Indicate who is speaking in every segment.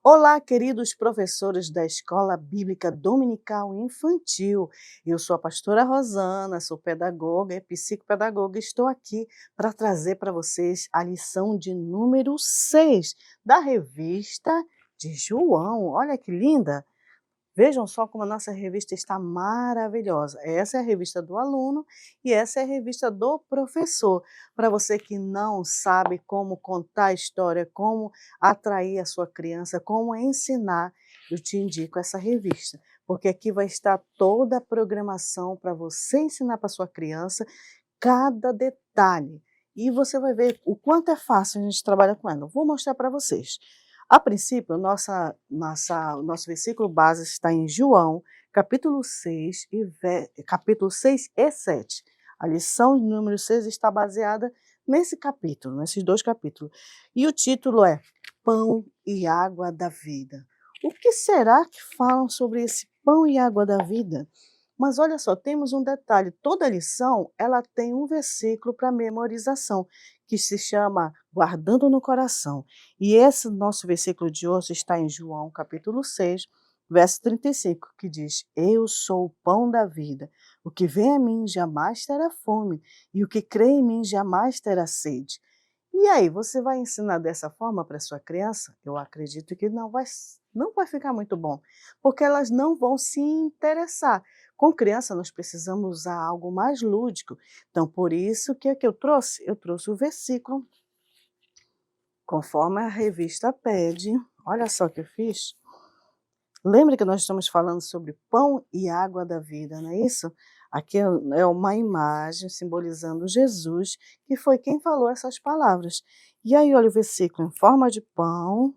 Speaker 1: Olá, queridos professores da Escola Bíblica Dominical Infantil. Eu sou a pastora Rosana, sou pedagoga e psicopedagoga. Estou aqui para trazer para vocês a lição de número 6 da revista de João. Olha que linda! Vejam só como a nossa revista está maravilhosa. Essa é a revista do aluno e essa é a revista do professor. Para você que não sabe como contar a história, como atrair a sua criança, como ensinar, eu te indico essa revista, porque aqui vai estar toda a programação para você ensinar para sua criança cada detalhe. E você vai ver o quanto é fácil a gente trabalhar com ela. Eu vou mostrar para vocês. A princípio, o nosso versículo base está em João, capítulo 6 capítulo 6 e 7. A lição de número 6 está baseada nesse capítulo, nesses dois capítulos. E o título é Pão e Água da Vida. O que será que falam sobre esse pão e água da vida? Mas olha só, temos um detalhe, toda lição ela tem um versículo para memorização, que se chama Guardando no Coração. E esse nosso versículo de hoje está em João, capítulo 6, verso 35, que diz: Eu sou o pão da vida, o que vem a mim jamais terá fome, e o que crê em mim jamais terá sede. E aí, você vai ensinar dessa forma para sua criança? Eu acredito que não vai ficar muito bom, porque elas não vão se interessar. Com criança, nós precisamos usar algo mais lúdico. Então, por isso, o que é que eu trouxe? Eu trouxe o versículo, conforme a revista pede. Olha só o que eu fiz. Lembra que nós estamos falando sobre pão e água da vida, não é isso? Aqui é uma imagem simbolizando Jesus, que foi quem falou essas palavras. E aí, olha o versículo, em forma de pão,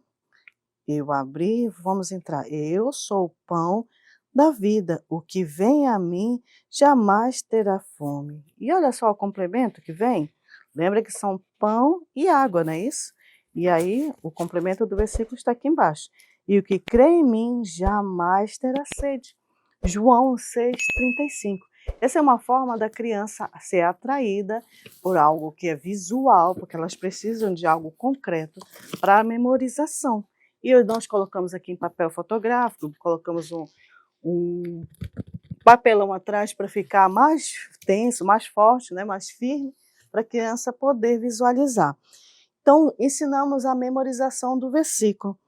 Speaker 1: eu abri, vamos entrar. Eu sou o pão da vida, o que vem a mim jamais terá fome. E olha só o complemento que vem. Lembra que são pão e água, não é isso? E aí, o complemento do versículo está aqui embaixo. E o que crê em mim jamais terá sede. João 6,35. Essa é uma forma da criança ser atraída por algo que é visual, porque elas precisam de algo concreto para a memorização. E nós colocamos aqui em papel fotográfico, colocamos um papelão atrás para ficar mais tenso, mais forte, né, mais firme, para a criança poder visualizar. Então, ensinamos a memorização do versículo.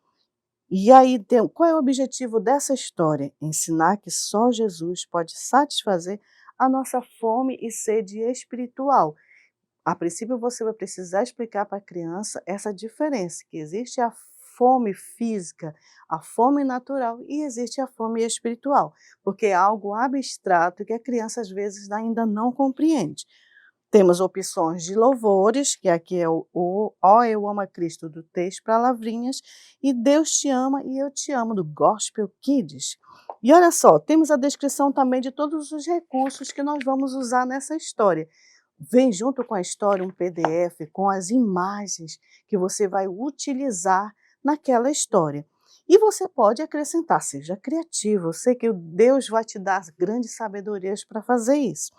Speaker 1: E aí, qual é o objetivo dessa história? Ensinar que só Jesus pode satisfazer a nossa fome e sede espiritual. A princípio, você vai precisar explicar para a criança essa diferença, que existe a fome física, a fome natural e existe a fome espiritual, porque é algo abstrato que a criança às vezes ainda não compreende. Temos opções de louvores, que aqui é o Ó, eu amo a Cristo, do texto Palavrinhas, e Deus te ama e eu te amo, do Gospel Kids. E olha só, temos a descrição também de todos os recursos que nós vamos usar nessa história. Vem junto com a história um PDF com as imagens que você vai utilizar naquela história. E você pode acrescentar, seja criativo, eu sei que Deus vai te dar grandes sabedorias para fazer isso.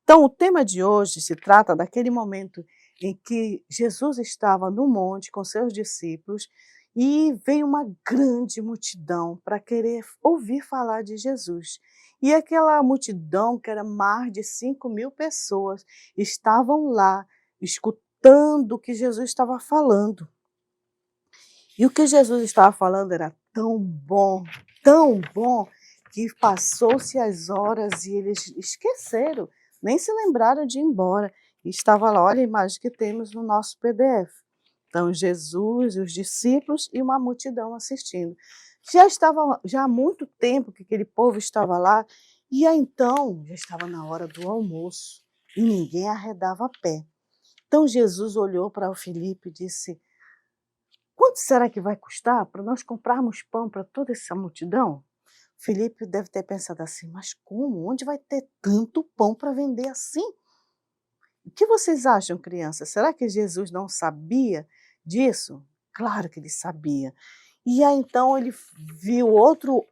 Speaker 1: Então, o tema de hoje se trata daquele momento em que Jesus estava no monte com seus discípulos e veio uma grande multidão para querer ouvir falar de Jesus. E aquela multidão, que era mais de 5.000 pessoas, estavam lá escutando o que Jesus estava falando. E o que Jesus estava falando era tão bom, que passou-se as horas e eles esqueceram, nem se lembraram de ir embora. E estava lá, olha a imagem que temos no nosso PDF. Então, Jesus, os discípulos e uma multidão assistindo. Já há muito tempo que aquele povo estava lá, e aí então já estava na hora do almoço, e ninguém arredava pé. Então Jesus olhou para o Filipe e disse: quanto será que vai custar para nós comprarmos pão para toda essa multidão? Filipe deve ter pensado assim, mas como? Onde vai ter tanto pão para vender assim? O que vocês acham, crianças? Será que Jesus não sabia disso? Claro que ele sabia. E aí então ele viu outro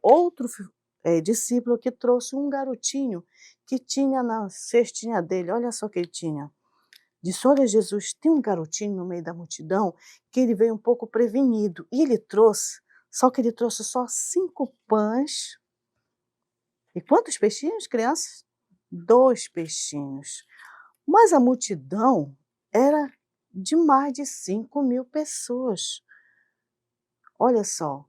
Speaker 1: discípulo que trouxe um garotinho que tinha na cestinha dele, olha só o que ele tinha. Disse: olha, Jesus, tem um garotinho no meio da multidão que ele veio um pouco prevenido e ele trouxe Só que ele trouxe só 5 pães. E quantos peixinhos, crianças? 2 peixinhos. Mas a multidão era de mais de 5.000 pessoas. Olha só,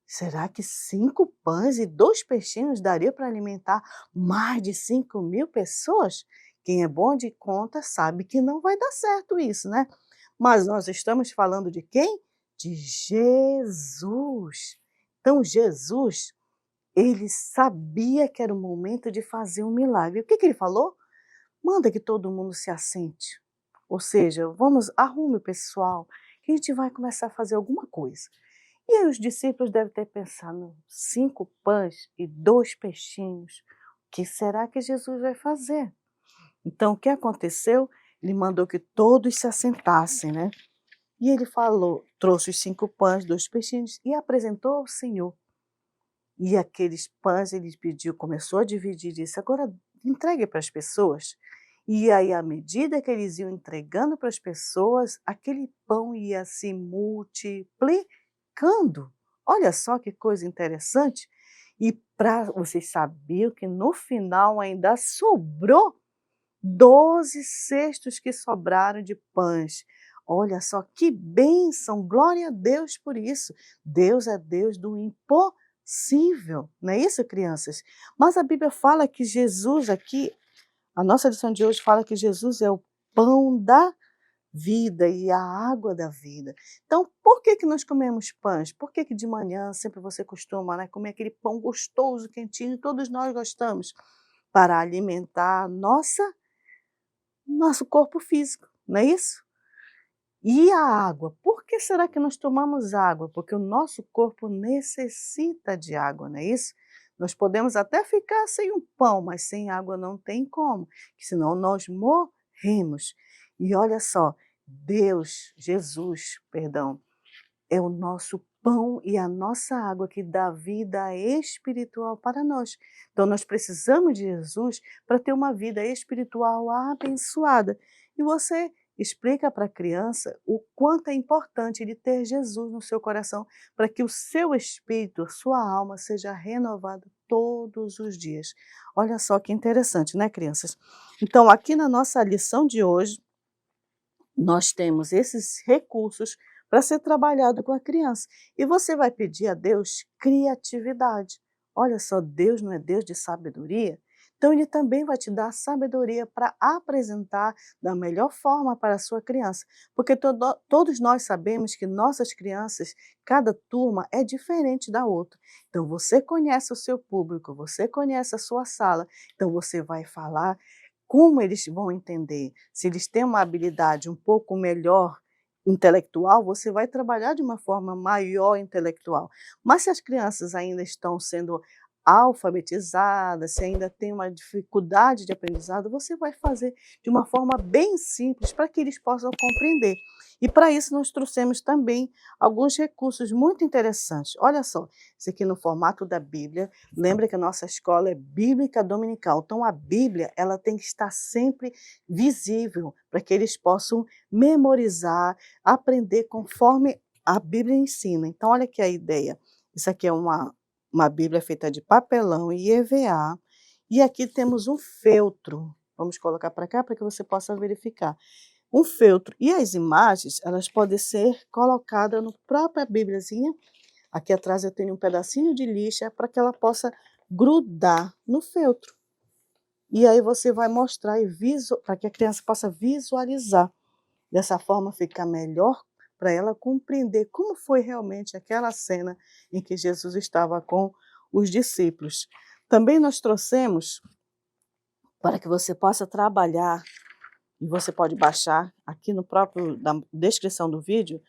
Speaker 1: será que 5 pães e 2 peixinhos daria para alimentar mais de 5.000 pessoas? Quem é bom de conta sabe que não vai dar certo isso, né? Mas nós estamos falando de quem? De Jesus. Então, Jesus, ele sabia que era o momento de fazer um milagre. O que ele falou? Manda que todo mundo se assente. Ou seja, arrume o pessoal, que a gente vai começar a fazer alguma coisa. E aí os discípulos devem ter pensado, 5 pães e 2 peixinhos, o que será que Jesus vai fazer? Então, o que aconteceu? Ele mandou que todos se assentassem, né? E ele trouxe os 5 pães, 2 peixinhos e apresentou ao Senhor. E aqueles pães ele pediu, começou a dividir e disse, agora entregue para as pessoas. E aí, à medida que eles iam entregando para as pessoas, aquele pão ia se multiplicando. Olha só que coisa interessante. E vocês sabiam que no final ainda sobrou 12 cestos que sobraram de pães. Olha só que bênção, glória a Deus por isso. Deus é Deus do impossível, não é isso, crianças? Mas a Bíblia fala que Jesus aqui, a nossa lição de hoje fala que Jesus é o pão da vida e a água da vida. Então, por que nós comemos pães? Por que de manhã sempre você costuma, né, comer aquele pão gostoso, quentinho, todos nós gostamos? Para alimentar nosso corpo físico, não é isso? E a água? Por que será que nós tomamos água? Porque o nosso corpo necessita de água, não é isso? Nós podemos até ficar sem um pão, mas sem água não tem como, senão nós morremos. E olha só, Jesus, é o nosso pão e a nossa água que dá vida espiritual para nós. Então nós precisamos de Jesus para ter uma vida espiritual abençoada. E você explica para a criança o quanto é importante ele ter Jesus no seu coração para que o seu espírito, sua alma seja renovada todos os dias. Olha só que interessante, né, crianças? Então, aqui na nossa lição de hoje, nós temos esses recursos para ser trabalhado com a criança. E você vai pedir a Deus criatividade. Olha só, Deus não é Deus de sabedoria? Então Ele também vai te dar sabedoria para apresentar da melhor forma para a sua criança. Porque todos nós sabemos que nossas crianças, cada turma é diferente da outra. Então você conhece o seu público, você conhece a sua sala, então você vai falar como eles vão entender. Se eles têm uma habilidade um pouco melhor intelectual, você vai trabalhar de uma forma maior intelectual. Mas se as crianças ainda estão sendo alfabetizadas, se ainda tem uma dificuldade de aprendizado, você vai fazer de uma forma bem simples para que eles possam compreender. E para isso nós trouxemos também alguns recursos muito interessantes. Olha só, isso aqui no formato da Bíblia. Lembra que a nossa escola é bíblica dominical. Então a Bíblia ela tem que estar sempre visível para que eles possam memorizar, aprender conforme a Bíblia ensina. Então olha aqui a ideia. Isso aqui é uma Bíblia feita de papelão e EVA. E aqui temos um feltro. Vamos colocar para cá para que você possa verificar. Um feltro. E as imagens, elas podem ser colocadas no própria Bíbliazinha. Aqui atrás eu tenho um pedacinho de lixa para que ela possa grudar no feltro. E aí você vai mostrar para que a criança possa visualizar. Dessa forma fica melhor para ela compreender como foi realmente aquela cena em que Jesus estava com os discípulos. Também nós trouxemos, para que você possa trabalhar, e você pode baixar aqui na descrição do vídeo,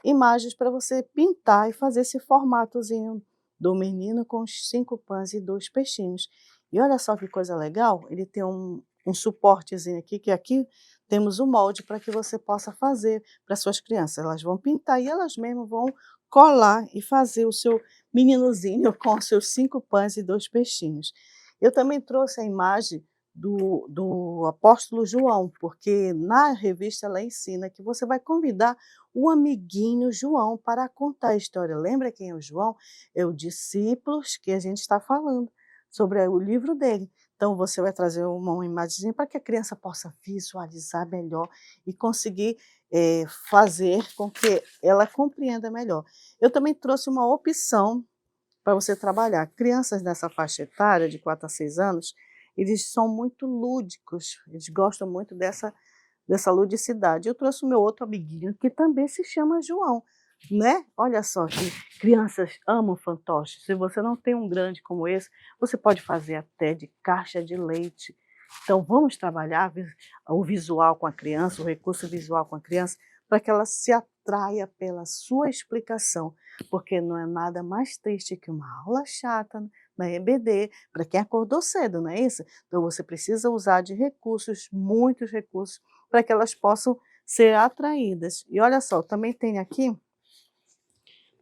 Speaker 1: imagens para você pintar e fazer esse formatozinho do menino com os 5 pães e 2 peixinhos. E olha só que coisa legal, ele tem um suportezinho aqui, que aqui temos o molde para que você possa fazer para suas crianças. Elas vão pintar e elas mesmas vão colar e fazer o seu meninozinho com os seus 5 pães e 2 peixinhos. Eu também trouxe a imagem do apóstolo João, porque na revista ela ensina que você vai convidar o amiguinho João para contar a história. Lembra quem é o João? É o discípulo que a gente está falando sobre o livro dele. Então você vai trazer uma imagem para que a criança possa visualizar melhor e conseguir fazer com que ela compreenda melhor. Eu também trouxe uma opção para você trabalhar. Crianças nessa faixa etária, de 4 a 6 anos, eles são muito lúdicos, eles gostam muito dessa ludicidade. Eu trouxe o meu outro amiguinho, que também se chama João, né? Olha só que crianças amam fantoches. Se você não tem um grande como esse, você pode fazer até de caixa de leite. Então vamos trabalhar o visual com a criança, o recurso visual com a criança, para que ela se atraia pela sua explicação, porque não é nada mais triste que uma aula chata na EBD, para quem acordou cedo, não é isso? Então você precisa usar de recursos, muitos recursos, para que elas possam ser atraídas. E olha só, também tem aqui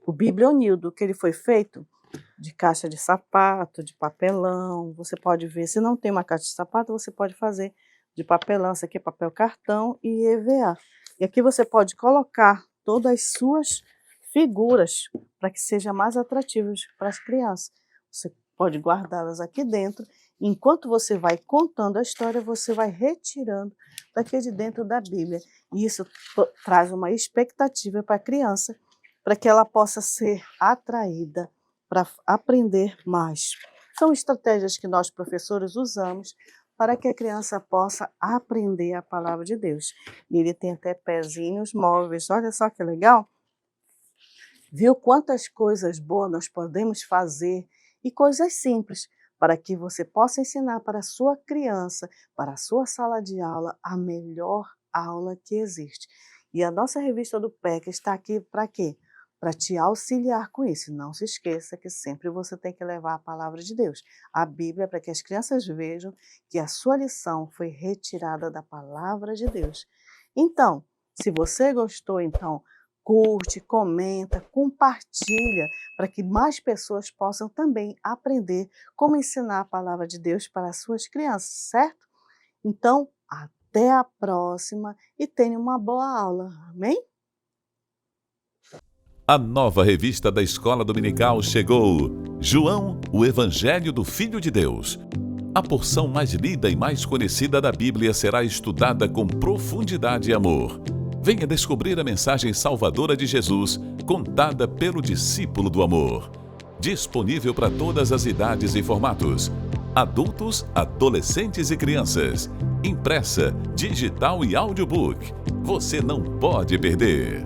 Speaker 1: o Biblionildo, que ele foi feito de caixa de sapato, de papelão. Você pode ver, se não tem uma caixa de sapato, você pode fazer de papelão. Isso aqui é papel cartão e EVA. E aqui você pode colocar todas as suas figuras para que seja mais atrativo para as crianças. Você pode guardá-las aqui dentro. Enquanto você vai contando a história, você vai retirando daqui de dentro da Bíblia. E isso traz uma expectativa para a criança, para que ela possa ser atraída para aprender mais. São estratégias que nós, professores, usamos para que a criança possa aprender a palavra de Deus. E ele tem até pezinhos móveis. Olha só que legal. Viu quantas coisas boas nós podemos fazer e coisas simples para que você possa ensinar para a sua criança, para a sua sala de aula, a melhor aula que existe. E a nossa revista do PEC está aqui para quê? Para te auxiliar com isso. Não se esqueça que sempre você tem que levar a palavra de Deus, a Bíblia, para que as crianças vejam que a sua lição foi retirada da palavra de Deus. Então, se você gostou, então, curte, comenta, compartilha, para que mais pessoas possam também aprender como ensinar a palavra de Deus para as suas crianças, certo? Então, até a próxima e tenha uma boa aula. Amém?
Speaker 2: A nova revista da Escola Dominical chegou. João, o Evangelho do Filho de Deus. A porção mais lida e mais conhecida da Bíblia será estudada com profundidade e amor. Venha descobrir a mensagem salvadora de Jesus, contada pelo discípulo do amor. Disponível para todas as idades e formatos. Adultos, adolescentes e crianças. Impressa, digital e audiobook. Você não pode perder.